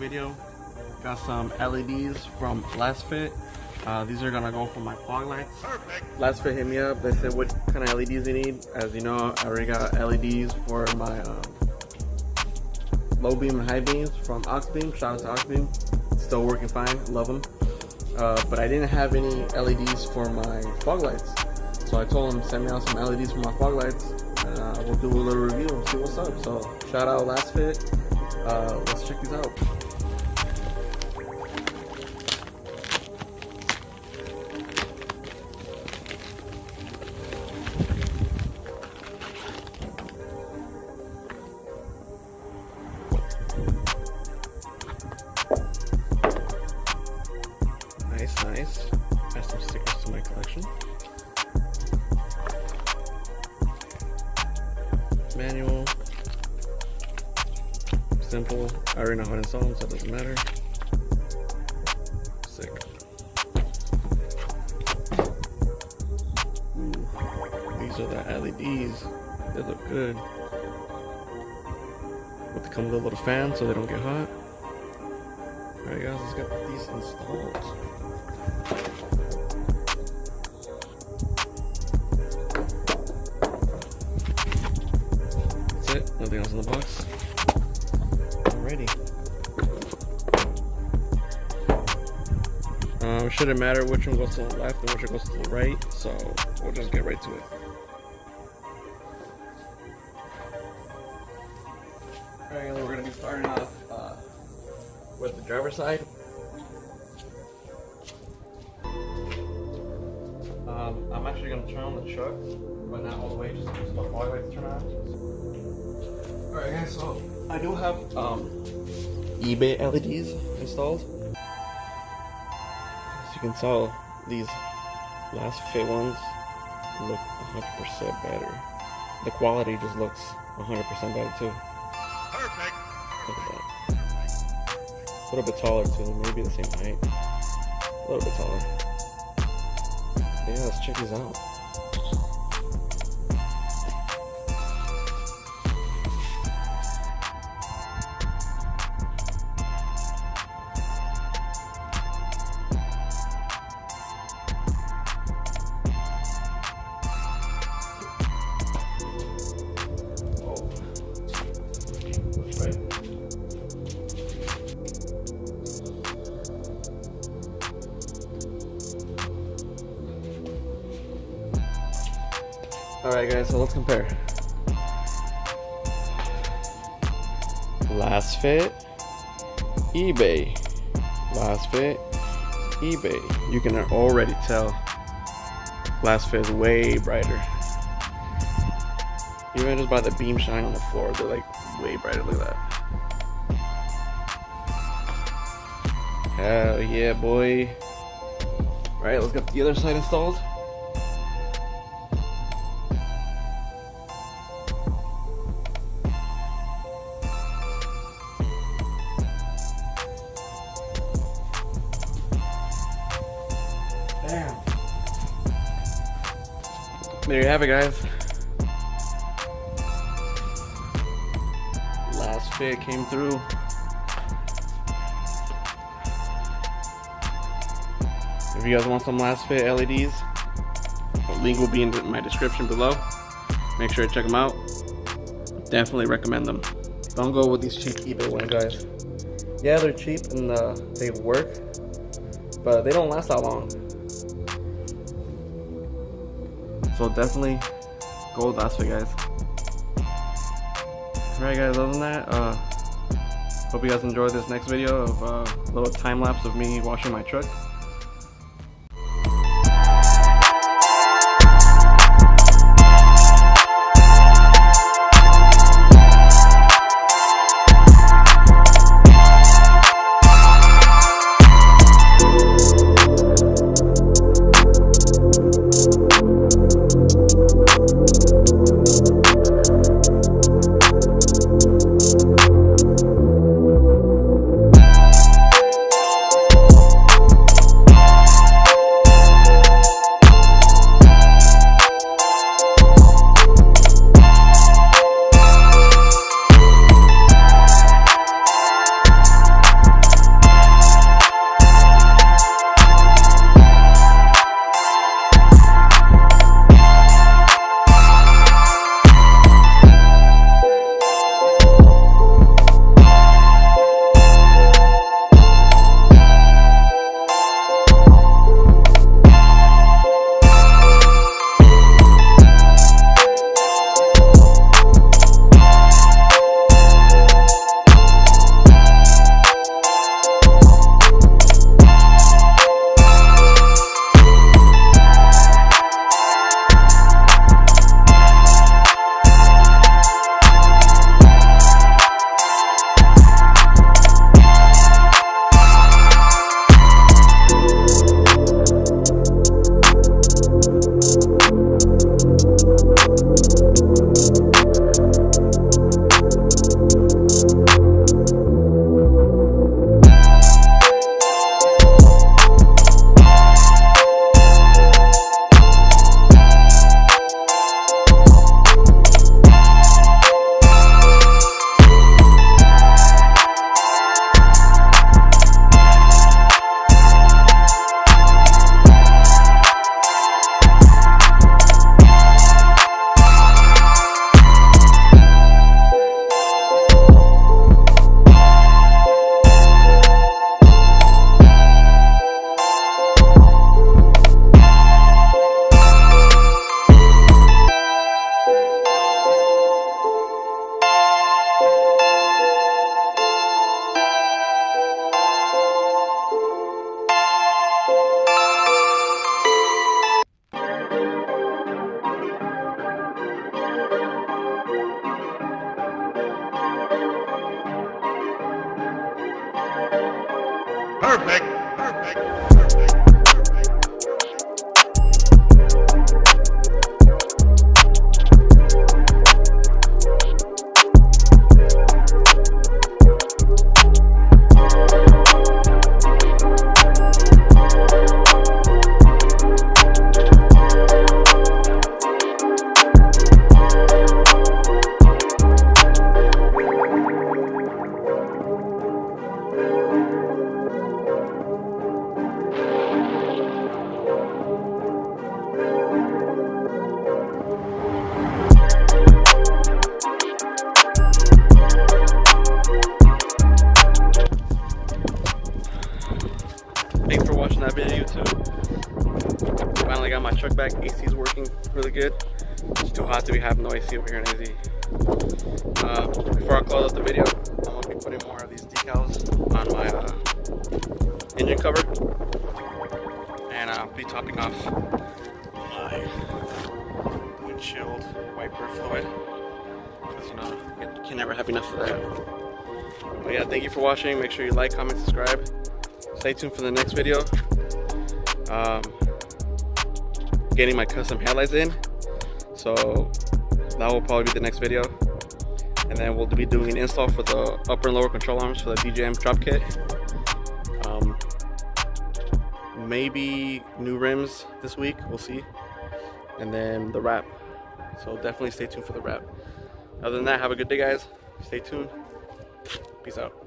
video. Got some LEDs from LasFit. These are gonna go for my Foglights. LasFit hit me up. They said what kind of LEDs you need. As you know, I already got LEDs for my low beam and high beams from Oxbeam. Shout out to Oxbeam. Still working fine. Love them. But I didn't have any LEDs for my Foglights. So I told them to send me out some LEDs for my Foglights. And we'll do a little review and see what's up. So shout out LasFit. Let's check these out. Nice. Add some stickers to my collection. Manual. Simple. I already know how to install them, so it doesn't matter. Sick. Ooh, these are the LEDs. They look good. But they come with a little fan so they don't get hot. Alright guys, let's get these installed. That's it, nothing else in the box. Alrighty. It shouldn't matter which one goes to the left and which one goes to the right, so we'll just get right to it. Alright, we're going to be starting off with the driver's side. I'm actually going to turn on the truck, but not all the way, just the fog lights turn on. Alright guys, so I do have eBay LEDs installed. As you can tell, these LasFit ones look 100% better. The quality just looks 100% better too. Perfect. Look at that. A little bit taller too, maybe the same height. A little bit taller. But yeah, let's check these out. Alright guys, so let's compare. LasFit, eBay. LasFit, eBay. You can already tell LasFit is way brighter. Even just by the beam shine on the floor, they're like way brighter. Look at that. Hell yeah, boy. Alright, let's get the other side installed. Damn. There you have it, guys. LasFit came through. If you guys want some LasFit LEDs, the link will be in my description below. Make sure to check them out. Definitely recommend them. Don't go with these cheap eBay ones, guys. Yeah, they're cheap and they work, but they don't last that long. So definitely go with LasFit, guys. Alright guys, other than that, hope you guys enjoyed this next video of a little time lapse of me washing my truck. Perfect. Perfect. Thanks for watching that video, YouTube. Finally got my truck back. AC is working really good. It's too hot to be having no AC over here in AZ. Before I close out the video, I'm gonna be putting more of these decals on my engine cover, and I'll be topping off my windshield wiper fluid. Because you know, you can never have enough of that. But yeah, thank you for watching. Make sure you like, comment, subscribe. Stay tuned for the next video. Getting my custom headlights in, so that will probably be the next video. And then we'll be doing an install for the upper and lower control arms for the DJM drop kit. Maybe new rims this week, we'll see. And then the wrap. So definitely stay tuned for the wrap. Other than that, have a good day, guys. Stay tuned. Peace out.